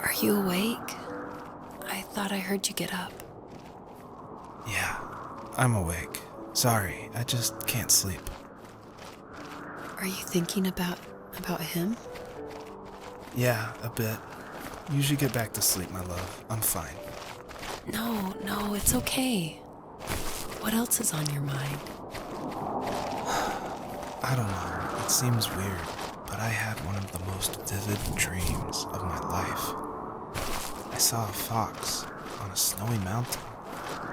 Are you awake? I thought I heard you get up. Yeah, I'm awake. Sorry, I just can't sleep. Are you thinking about him? Yeah, a bit. You should get back to sleep, my love. I'm fine. No, it's okay. What else is on your mind? I don't know, it seems weird, but I had one of the most vivid dreams of my life. I saw a fox on a snowy mountain,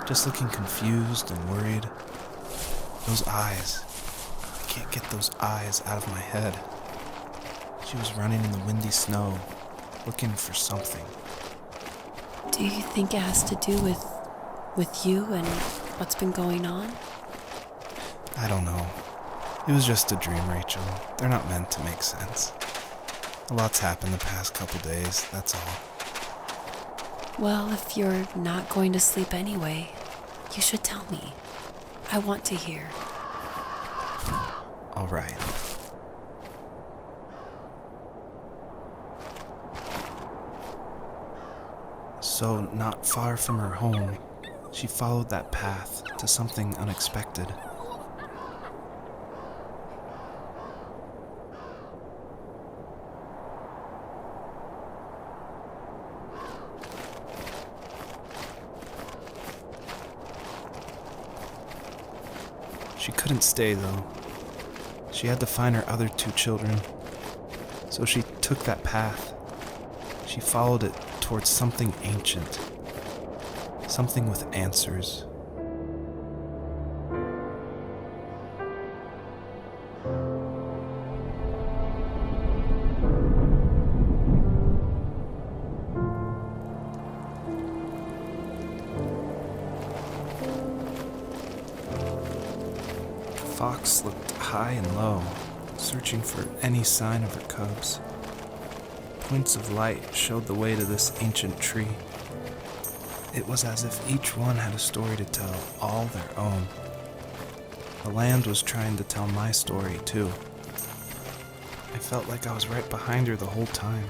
just looking confused and worried. Those eyes, I can't get those eyes out of my head. She was running in the windy snow, looking for something. Do you think it has to do with you and what's been going on? I don't know. It was just a dream, Rachel. They're not meant to make sense. A lot's happened the past couple days, that's all. Well, if you're not going to sleep anyway, you should tell me. I want to hear. All right. So, not far from her home, she followed that path to something unexpected. She couldn't stay, though. She had to find her other 2 children. So she took that path. She followed it towards something ancient. Something with answers. The fox looked high and low, searching for any sign of her cubs. Points of light showed the way to this ancient tree. It was as if each one had a story to tell, all their own. The land was trying to tell my story, too. I felt like I was right behind her the whole time.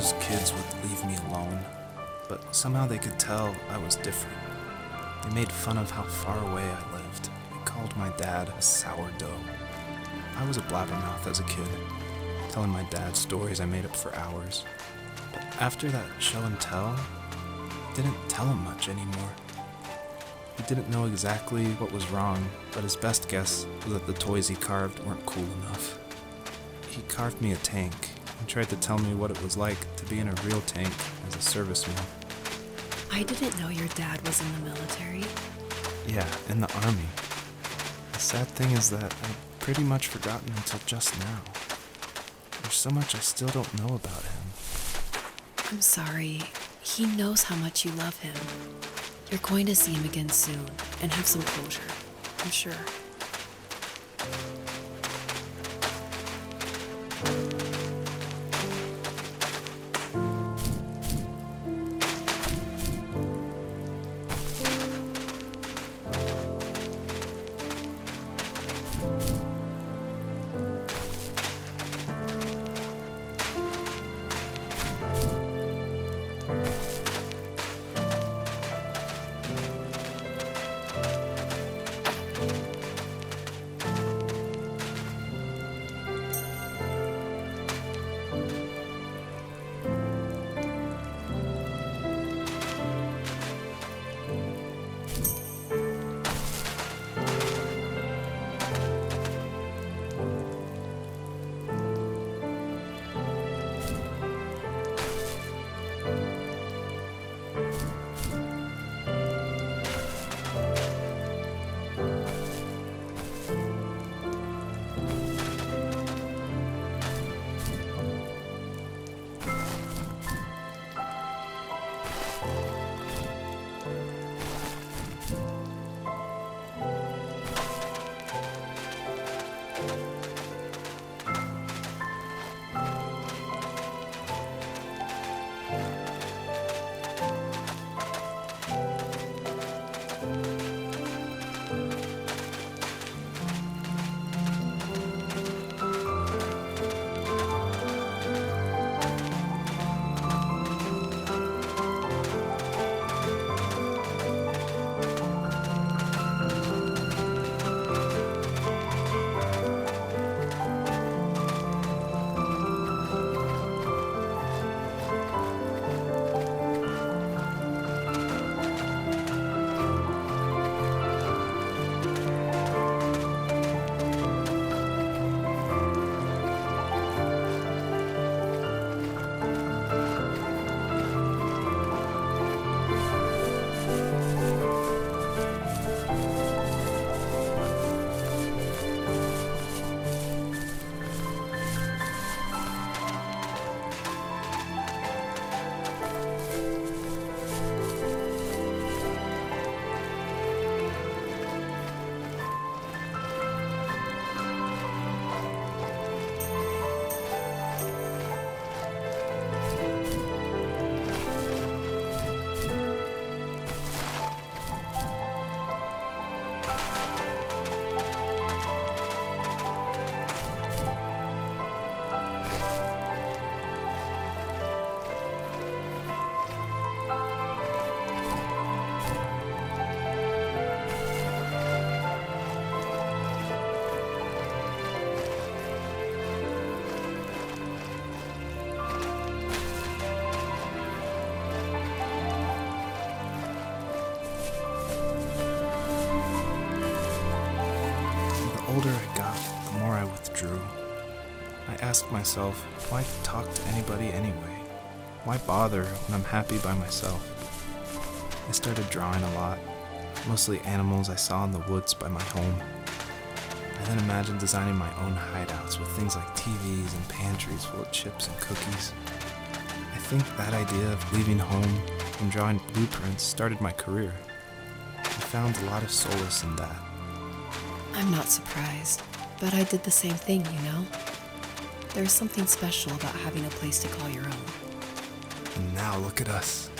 those kids would leave me alone, but somehow they could tell I was different. They made fun of how far away I lived. They called my dad a sourdough. I was a blabbermouth as a kid, telling my dad stories I made up for hours. But after that show and tell, I didn't tell him much anymore. He didn't know exactly what was wrong, but his best guess was that the toys he carved weren't cool enough. He carved me a tank and tried to tell me what it was like to be in a real tank as a serviceman. I didn't know your dad was in the military. Yeah, in the army. The sad thing is that I'd pretty much forgotten until just now. There's so much I still don't know about him. I'm sorry. He knows how much you love him. You're going to see him again soon and have some closure, I'm sure. The older I got, the more I withdrew. I asked myself, why talk to anybody anyway? Why bother when I'm happy by myself? I started drawing a lot, mostly animals I saw in the woods by my home. I then imagined designing my own hideouts with things like TVs and pantries full of chips and cookies. I think that idea of leaving home and drawing blueprints started my career. I found a lot of solace in that. I'm not surprised, but I did the same thing, you know? There's something special about having a place to call your own. And now look at us.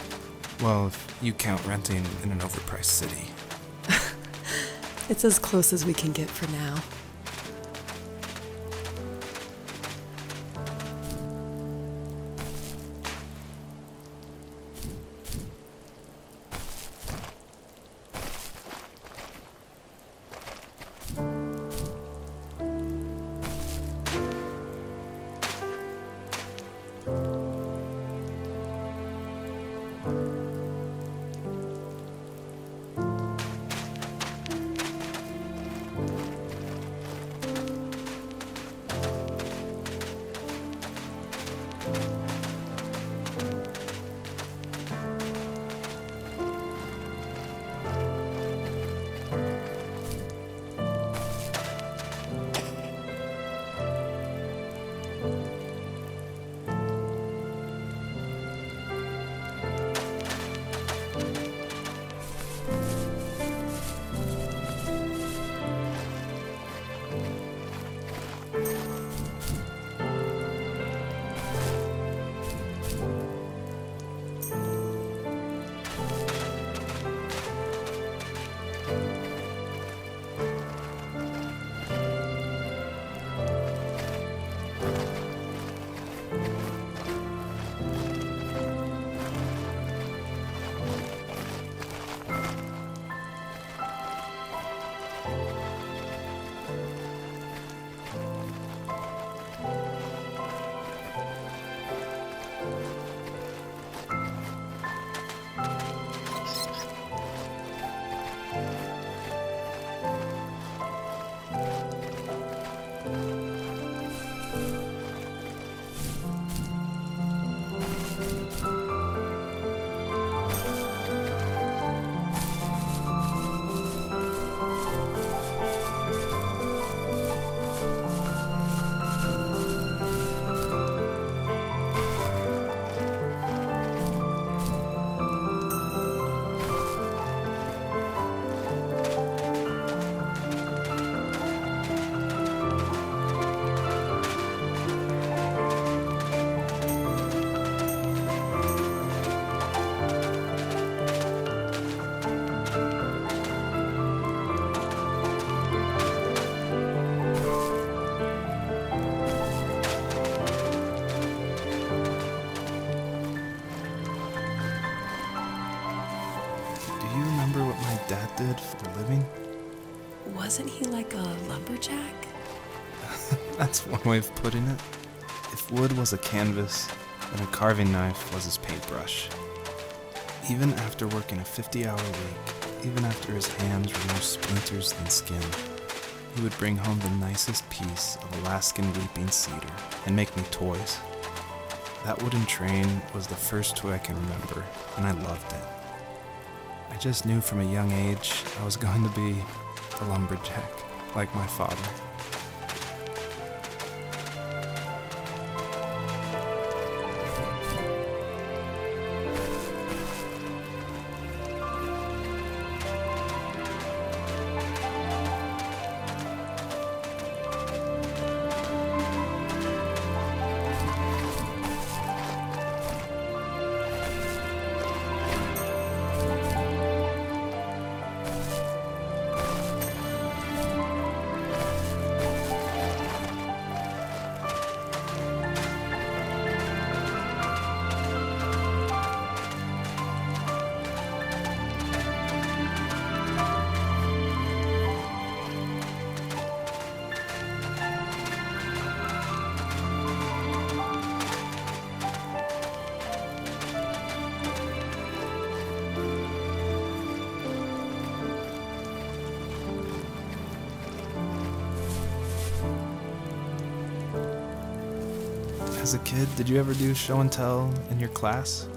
Well, if you count renting in an overpriced city. It's as close as we can get for now. Do you remember what my dad did for a living? Wasn't he like a lumberjack? That's one way of putting it. If wood was a canvas, then a carving knife was his paintbrush. Even after working a 50-hour week, even after his hands were more splinters than skin, he would bring home the nicest piece of Alaskan weeping cedar and make me toys. That wooden train was the first toy I can remember, and I loved it. I just knew from a young age I was going to be a lumberjack, like my father. As a kid, did you ever do show and tell in your class?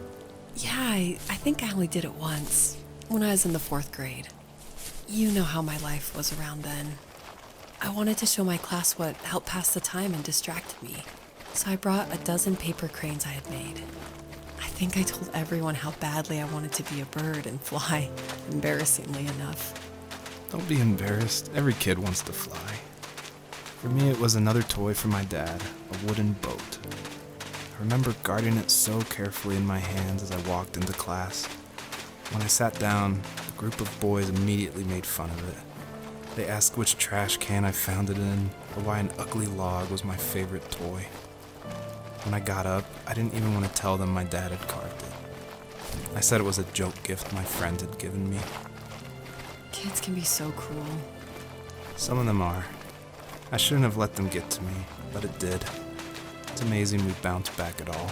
Yeah, I think I only did it once, when I was in the 4th grade. You know how my life was around then. I wanted to show my class what helped pass the time and distracted me, so I brought a dozen paper cranes I had made. I think I told everyone how badly I wanted to be a bird and fly, embarrassingly enough. Don't be embarrassed. Every kid wants to fly. For me, it was another toy from my dad, a wooden boat. I remember guarding it so carefully in my hands as I walked into class. When I sat down, a group of boys immediately made fun of it. They asked which trash can I found it in, or why an ugly log was my favorite toy. When I got up, I didn't even want to tell them my dad had carved it. I said it was a joke gift my friend had given me. Kids can be so cruel. Some of them are. I shouldn't have let them get to me, but it did. It's amazing we bounced back at all.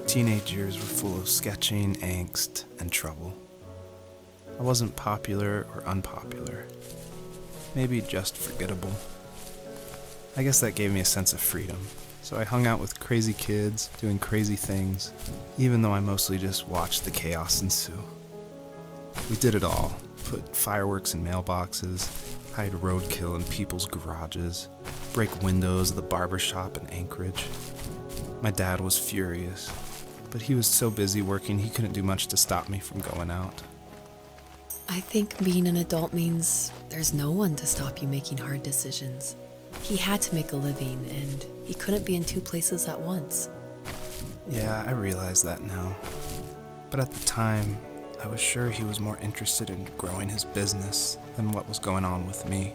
teenage years were full of sketching, angst, and trouble. I wasn't popular or unpopular. Maybe just forgettable. I guess that gave me a sense of freedom, so I hung out with crazy kids, doing crazy things, even though I mostly just watched the chaos ensue. We did it all. Put fireworks in mailboxes, hide roadkill in people's garages, break windows of the barber shop in Anchorage. My dad was furious, but he was so busy working he couldn't do much to stop me from going out. I think being an adult means there's no one to stop you making hard decisions. He had to make a living, and he couldn't be in two places at once. Yeah, I realize that now. But at the time, I was sure he was more interested in growing his business than what was going on with me.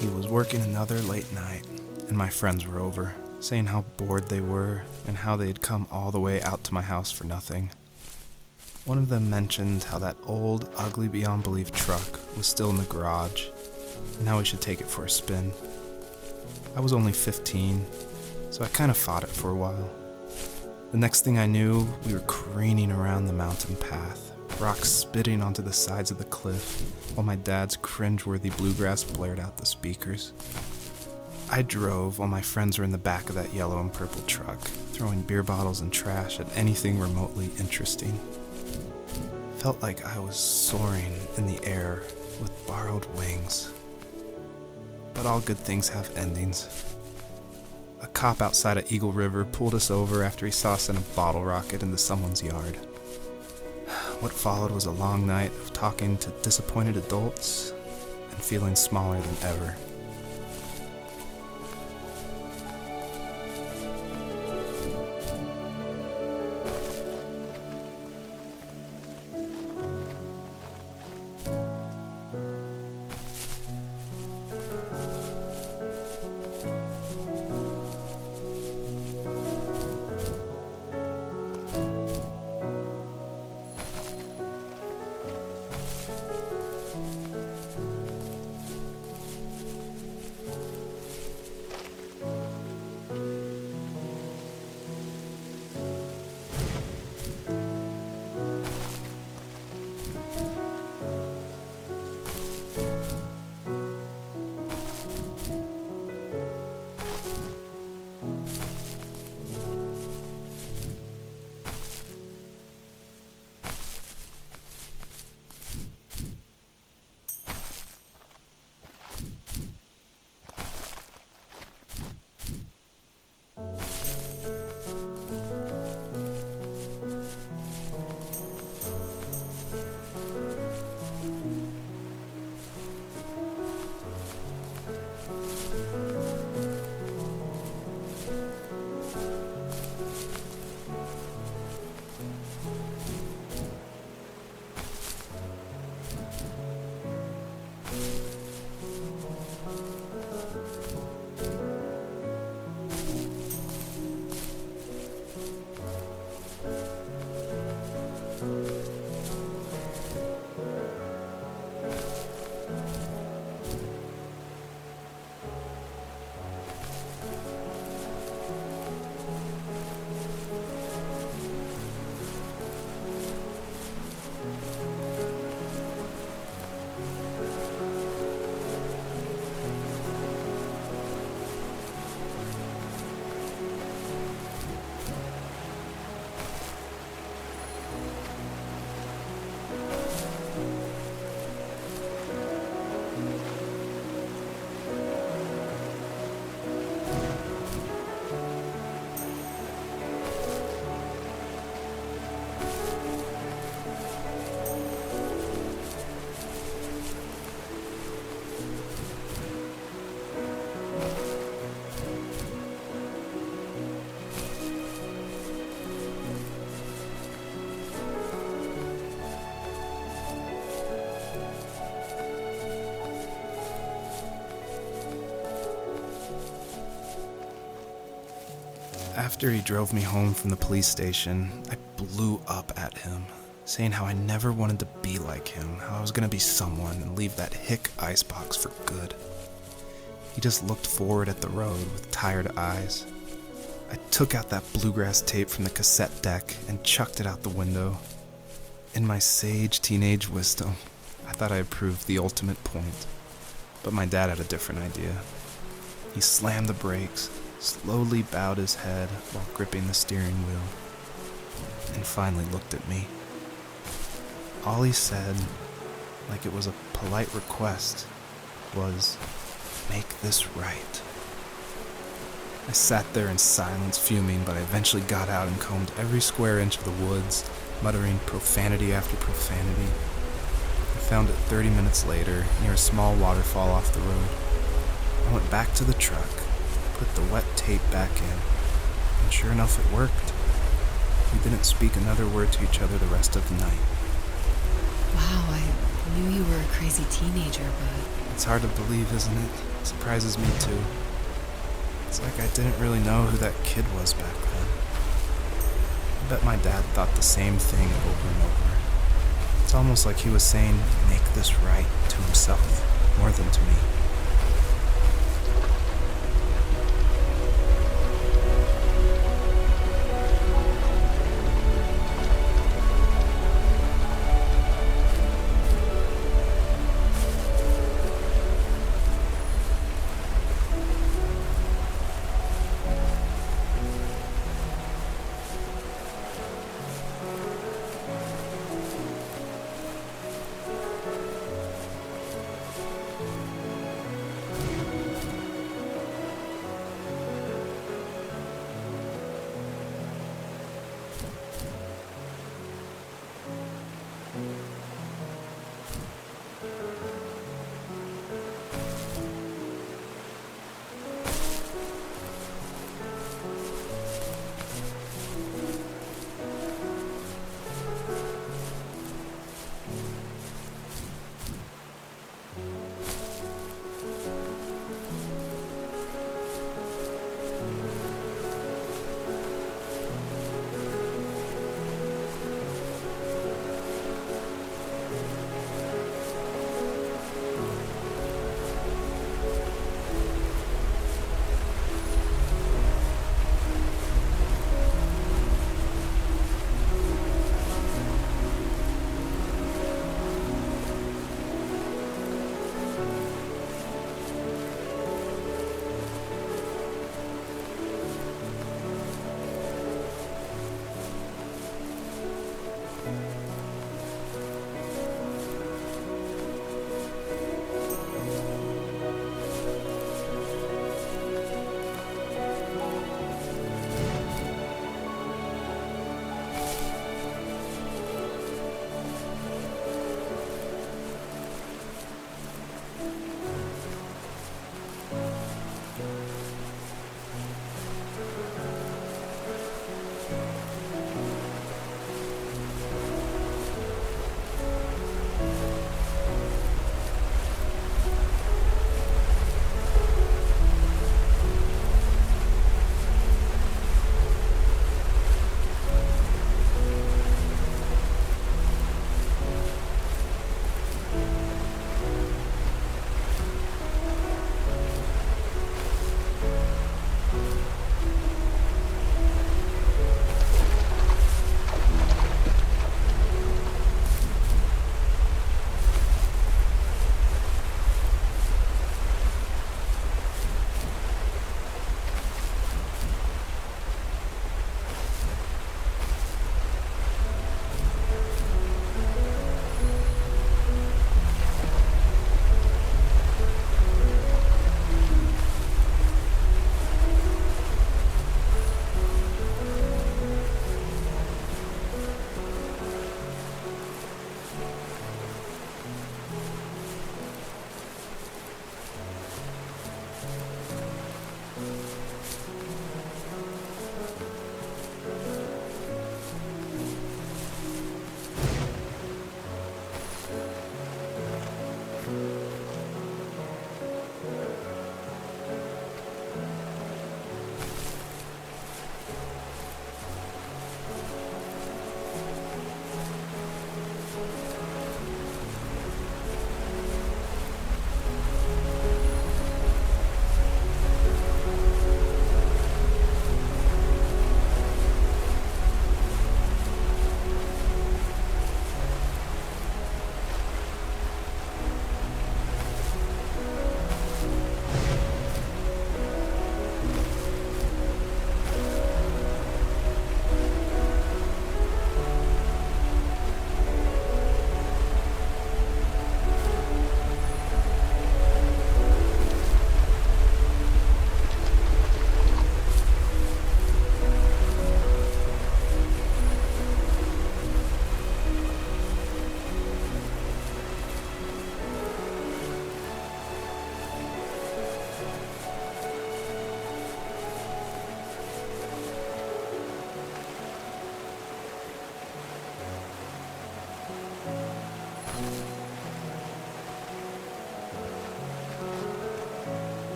He was working another late night, and my friends were over, saying how bored they were and how they had come all the way out to my house for nothing. One of them mentioned how that old, ugly beyond belief truck was still in the garage, and how we should take it for a spin. I was only 15, so I kind of fought it for a while. The next thing I knew, we were careening around the mountain path, rocks spitting onto the sides of the cliff, while my dad's cringeworthy bluegrass blared out the speakers. I drove while my friends were in the back of that yellow and purple truck, throwing beer bottles and trash at anything remotely interesting. Felt like I was soaring in the air with borrowed wings. But all good things have endings. A cop outside of Eagle River pulled us over after he saw us send a bottle rocket into someone's yard. What followed was a long night of talking to disappointed adults and feeling smaller than ever. After he drove me home from the police station, I blew up at him, saying how I never wanted to be like him, how I was gonna be someone and leave that hick icebox for good. He just looked forward at the road with tired eyes. I took out that bluegrass tape from the cassette deck and chucked it out the window. In my sage teenage wisdom, I thought I had proved the ultimate point. But my dad had a different idea. He slammed the brakes, slowly bowed his head while gripping the steering wheel, and finally looked at me. All he said, like it was a polite request, was, "Make this right." I sat there in silence, fuming, but I eventually got out and combed every square inch of the woods, muttering profanity after profanity. I found it 30 minutes later, near a small waterfall off the road. I went back to the truck, put the wet tape back in, and sure enough it worked. We didn't speak another word to each other the rest of the night. Wow, I knew you were a crazy teenager, but It's hard to believe, isn't it? It surprises me too. It's like I didn't really know who that kid was back then. I bet my dad thought the same thing over and over. It's almost like he was saying, "Make this right," to himself, more than to me.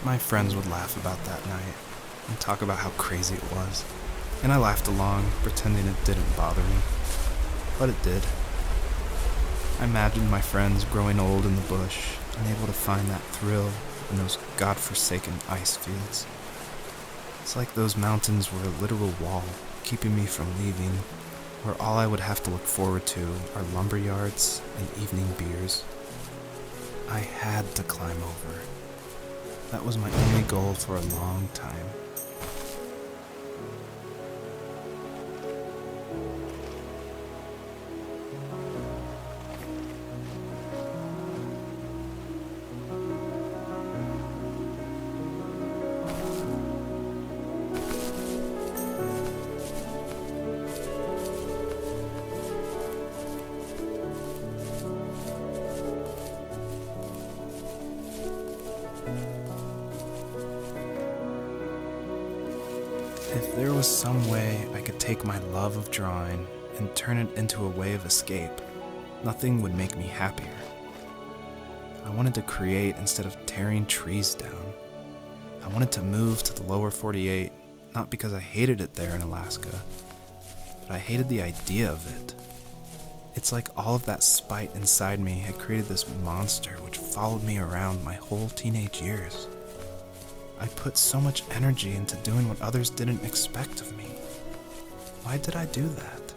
My friends would laugh about that night and talk about how crazy it was, and I laughed along, pretending it didn't bother me. But it did. I imagined my friends growing old in the bush, unable to find that thrill in those godforsaken ice fields. It's like those mountains were a literal wall, keeping me from leaving, where all I would have to look forward to are lumber yards and evening beers. I had to climb over. That was my only goal for a long time. If there was some way I could take my love of drawing and turn it into a way of escape, nothing would make me happier. I wanted to create instead of tearing trees down. I wanted to move to the lower 48, not because I hated it there in Alaska, but I hated the idea of it. It's like all of that spite inside me had created this monster which followed me around my whole teenage years. I put so much energy into doing what others didn't expect of me. Why did I do that?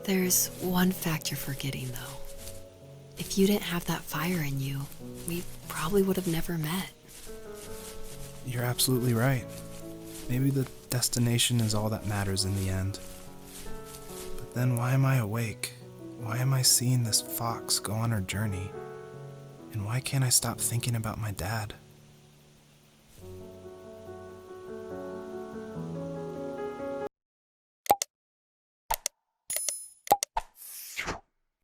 There's one fact you're forgetting, though. If you didn't have that fire in you, we probably would have never met. You're absolutely right. Maybe the destination is all that matters in the end. But then why am I awake? Why am I seeing this fox go on her journey? And why can't I stop thinking about my dad?